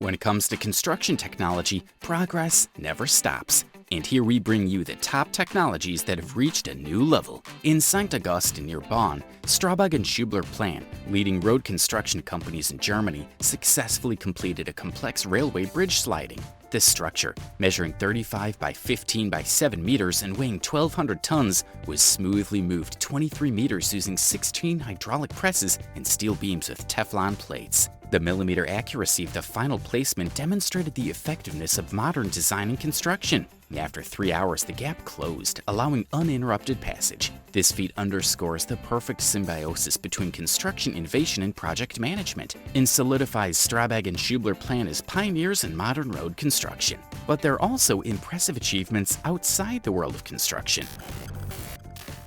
When it comes to construction technology, progress never stops. And here we bring you the top technologies that have reached a new level. In St. Augustin near Bonn, Straubag and Schubler Plan, leading road construction companies in Germany, successfully completed a complex railway bridge sliding. This structure, measuring 35 by 15 by 7 meters and weighing 1,200 tons, was smoothly moved 23 meters using 16 hydraulic presses and steel beams with Teflon plates. The millimeter accuracy of the final placement demonstrated the effectiveness of modern design and construction. After 3 hours, the gap closed, allowing uninterrupted passage. This feat underscores the perfect symbiosis between construction innovation and project management, and solidifies Straubag and Schubler Plan as pioneers in modern road construction. But there are also impressive achievements outside the world of construction.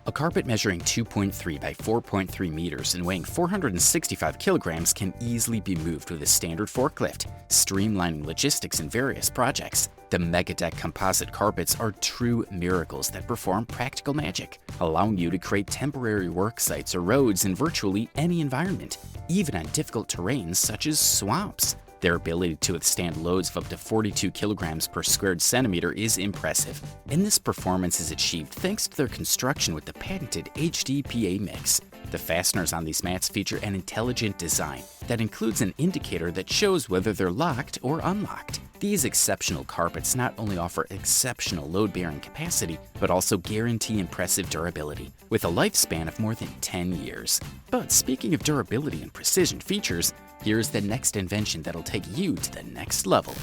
A carpet measuring 2.3 by 4.3 meters and weighing 465 kilograms can easily be moved with a standard forklift, streamlining logistics in various projects. The Megadeck composite carpets are true miracles that perform practical magic, allowing you to create temporary work sites or roads in virtually any environment, even on difficult terrains such as swamps. Their ability to withstand loads of up to 42 kilograms per squared centimeter is impressive, and this performance is achieved thanks to their construction with the patented HDPE mix. The fasteners on these mats feature an intelligent design that includes an indicator that shows whether they're locked or unlocked. These exceptional carpets not only offer exceptional load-bearing capacity, but also guarantee impressive durability, with a lifespan of more than 10 years. But speaking of durability and precision features, here's the next invention that'll take you to the next level.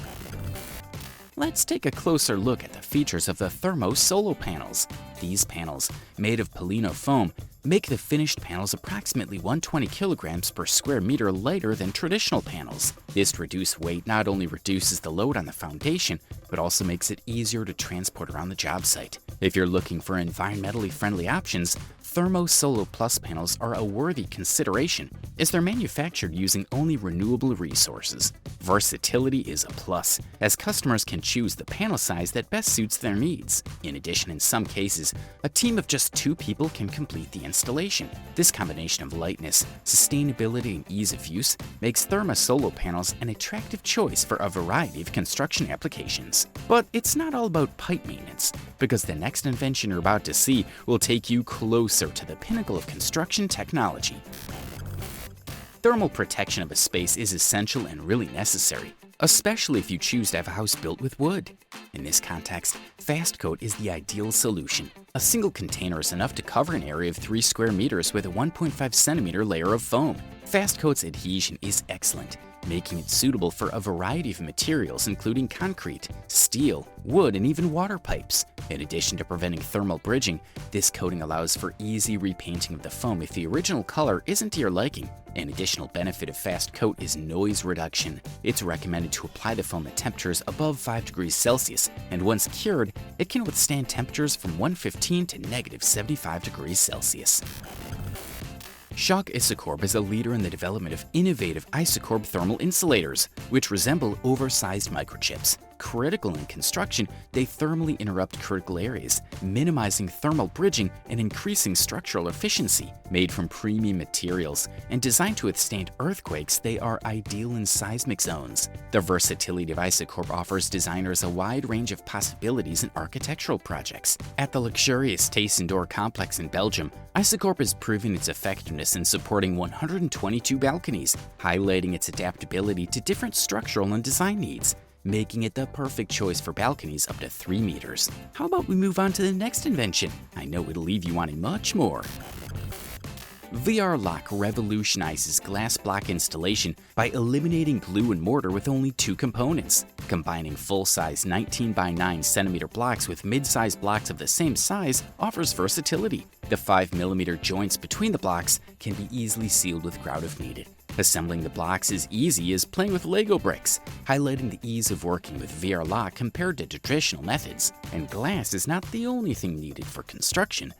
Let's take a closer look at the features of the Thermo Solo panels. These panels, made of Polino foam, make the finished panels approximately 120 kilograms per square meter lighter than traditional panels. This reduced weight not only reduces the load on the foundation, but also makes it easier to transport around the job site. If you're looking for environmentally friendly options, Thermo Solo Plus panels are a worthy consideration, as they're manufactured using only renewable resources. Versatility is a plus, as customers can choose the panel size that best suits their needs. In addition, in some cases, a team of just 2 people can complete the installation. This combination of lightness, sustainability, and ease of use makes Thermo Solo panels an attractive choice for a variety of construction applications. But it's not all about pipe maintenance, because the next invention you're about to see will take you closer to the pinnacle of construction technology. Thermal protection of a space is essential and really necessary, especially if you choose to have a house built with wood. In this context, Fast Coat is the ideal solution. A single container is enough to cover an area of 3 square meters with a 1.5 centimeter layer of foam. Fast Coat's adhesion is excellent, making it suitable for a variety of materials including concrete, steel, wood, and even water pipes. In addition to preventing thermal bridging, this coating allows for easy repainting of the foam if the original color isn't to your liking. An additional benefit of Fast Coat is noise reduction. It's recommended to apply the foam at temperatures above 5 degrees Celsius, and once cured, it can withstand temperatures from 115 to negative 75 degrees Celsius. Schock Isocorp is a leader in the development of innovative isocorp thermal insulators, which resemble oversized microchips. Critical in construction, they thermally interrupt critical areas, minimizing thermal bridging and increasing structural efficiency. Made from premium materials and designed to withstand earthquakes, they are ideal in seismic zones. The versatility of Isocorp offers designers a wide range of possibilities in architectural projects. At the luxurious Taste Indoor Complex in Belgium, Isocorp has proven its effectiveness in supporting 122 balconies, highlighting its adaptability to different structural and design needs, making it the perfect choice for balconies up to 3 meters. How about we move on to the next invention? I know it'll leave you wanting much more. VR Lock revolutionizes glass block installation by eliminating glue and mortar with only 2 components. Combining full-size 19 by 9 centimeter blocks with mid-size blocks of the same size offers versatility. The 5mm joints between the blocks can be easily sealed with grout if needed. Assembling the blocks is easy as playing with Lego bricks, highlighting the ease of working with VR Lock compared to traditional methods. And glass is not the only thing needed for construction.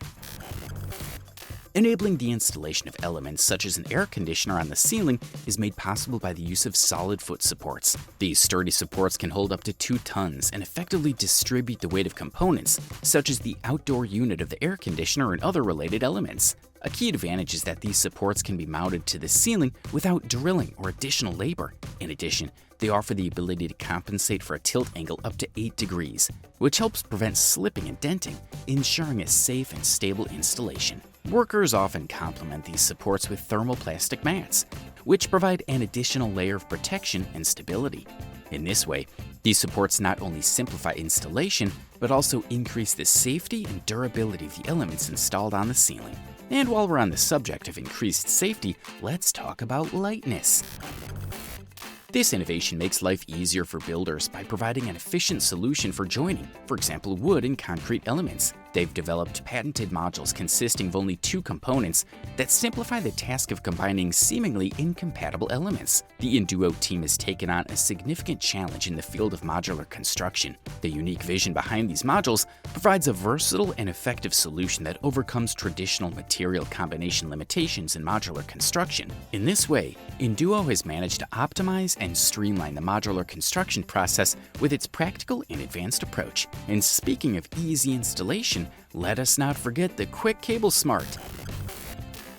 Enabling the installation of elements such as an air conditioner on the ceiling is made possible by the use of solid foot supports. These sturdy supports can hold up to 2 tons and effectively distribute the weight of components, such as the outdoor unit of the air conditioner and other related elements. A key advantage is that these supports can be mounted to the ceiling without drilling or additional labor. In addition, they offer the ability to compensate for a tilt angle up to 8 degrees, which helps prevent slipping and denting, ensuring a safe and stable installation. Workers often complement these supports with thermoplastic mats, which provide an additional layer of protection and stability. In this way, these supports not only simplify installation, but also increase the safety and durability of the elements installed on the ceiling. And while we're on the subject of increased safety, let's talk about lightness. This innovation makes life easier for builders by providing an efficient solution for joining, for example, wood and concrete elements. They've developed patented modules consisting of only 2 components that simplify the task of combining seemingly incompatible elements. The Induo team has taken on a significant challenge in the field of modular construction. The unique vision behind these modules provides a versatile and effective solution that overcomes traditional material combination limitations in modular construction. In this way, Induo has managed to optimize and streamline the modular construction process with its practical and advanced approach. And speaking of easy installation, let us not forget the Quick Cable Smart.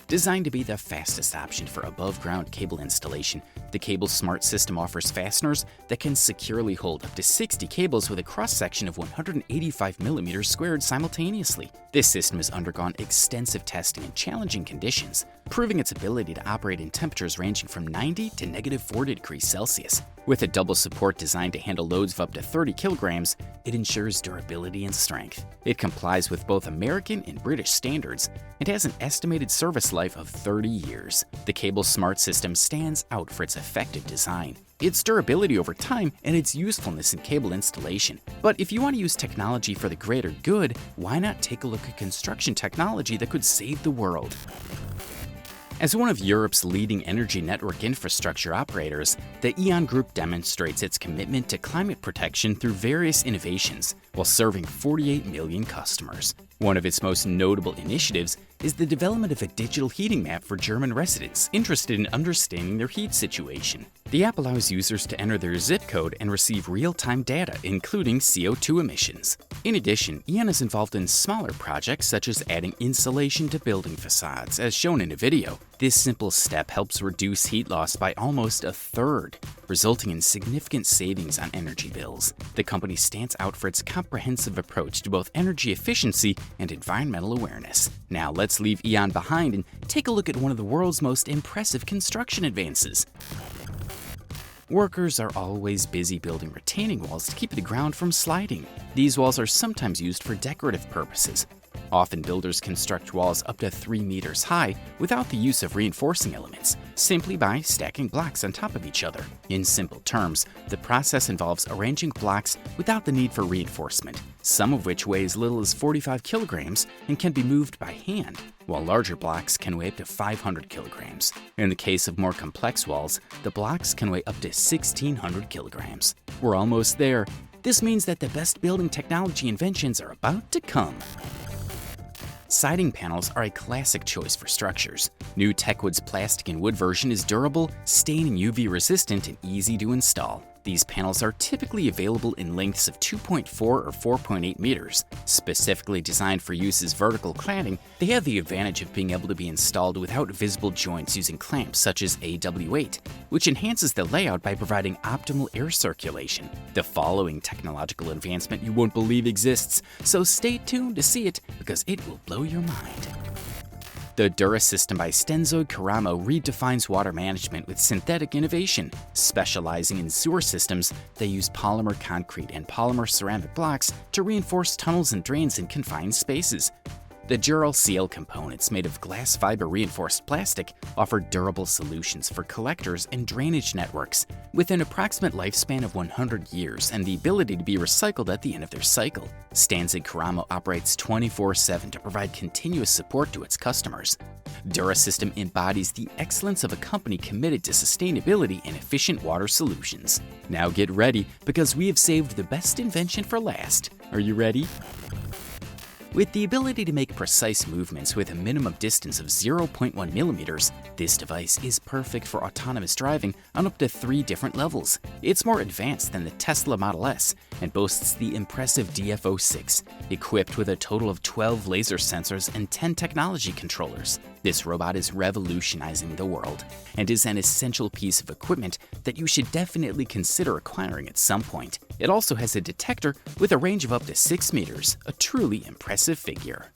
Designed to be the fastest option for above-ground cable installation, the Cable Smart system offers fasteners that can securely hold up to 60 cables with a cross-section of 185 mm squared simultaneously. This system has undergone extensive testing in challenging conditions, proving its ability to operate in temperatures ranging from 90 to -40 degrees Celsius. With a double support designed to handle loads of up to 30 kilograms, it ensures durability and strength. It complies with both American and British standards and has an estimated service life of 30 years. The Cable Smart system stands out for its effective design, its durability over time, and its usefulness in cable installation. But if you want to use technology for the greater good, why not take a look at construction technology that could save the world? As one of Europe's leading energy network infrastructure operators, the E.ON Group demonstrates its commitment to climate protection through various innovations while serving 48 million customers. One of its most notable initiatives is the development of a digital heating map for German residents interested in understanding their heat situation. The app allows users to enter their zip code and receive real-time data, including CO2 emissions. In addition, E.ON is involved in smaller projects such as adding insulation to building facades, as shown in a video. This simple step helps reduce heat loss by almost a third, resulting in significant savings on energy bills. The company stands out for its comprehensive approach to both energy efficiency and environmental awareness. Now let's leave E.ON behind and take a look at one of the world's most impressive construction advances. Workers are always busy building retaining walls to keep the ground from sliding. These walls are sometimes used for decorative purposes. Often builders construct walls up to 3 meters high without the use of reinforcing elements, simply by stacking blocks on top of each other. In simple terms, the process involves arranging blocks without the need for reinforcement, some of which weigh as little as 45 kilograms and can be moved by hand, while larger blocks can weigh up to 500 kilograms. In the case of more complex walls, the blocks can weigh up to 1,600 kilograms. We're almost there. This means that the best building technology inventions are about to come. Siding panels are a classic choice for structures. New Techwood's plastic and wood version is durable, stain and UV resistant, and easy to install. These panels are typically available in lengths of 2.4 or 4.8 meters. Specifically designed for use as vertical cladding, they have the advantage of being able to be installed without visible joints using clamps such as AW8, which enhances the layout by providing optimal air circulation. The following technological advancement you won't believe exists, so stay tuned to see it because it will blow your mind. The Dura system by Stenzo Karamo redefines water management with synthetic innovation. Specializing in sewer systems, they use polymer concrete and polymer ceramic blocks to reinforce tunnels and drains in confined spaces. The Dural CL components, made of glass fiber reinforced plastic, offer durable solutions for collectors and drainage networks, with an approximate lifespan of 100 years and the ability to be recycled at the end of their cycle. Stanzig Karamo operates 24/7 to provide continuous support to its customers. Dura System embodies the excellence of a company committed to sustainability and efficient water solutions. Now get ready, because we have saved the best invention for last. Are you ready? With the ability to make precise movements with a minimum distance of 0.1 millimeters, this device is perfect for autonomous driving on up to 3 different levels. It's more advanced than the Tesla Model S and boasts the impressive DFO6, equipped with a total of 12 laser sensors and 10 technology controllers. This robot is revolutionizing the world and is an essential piece of equipment that you should definitely consider acquiring at some point. It also has a detector with a range of up to 6 meters, a truly impressive figure.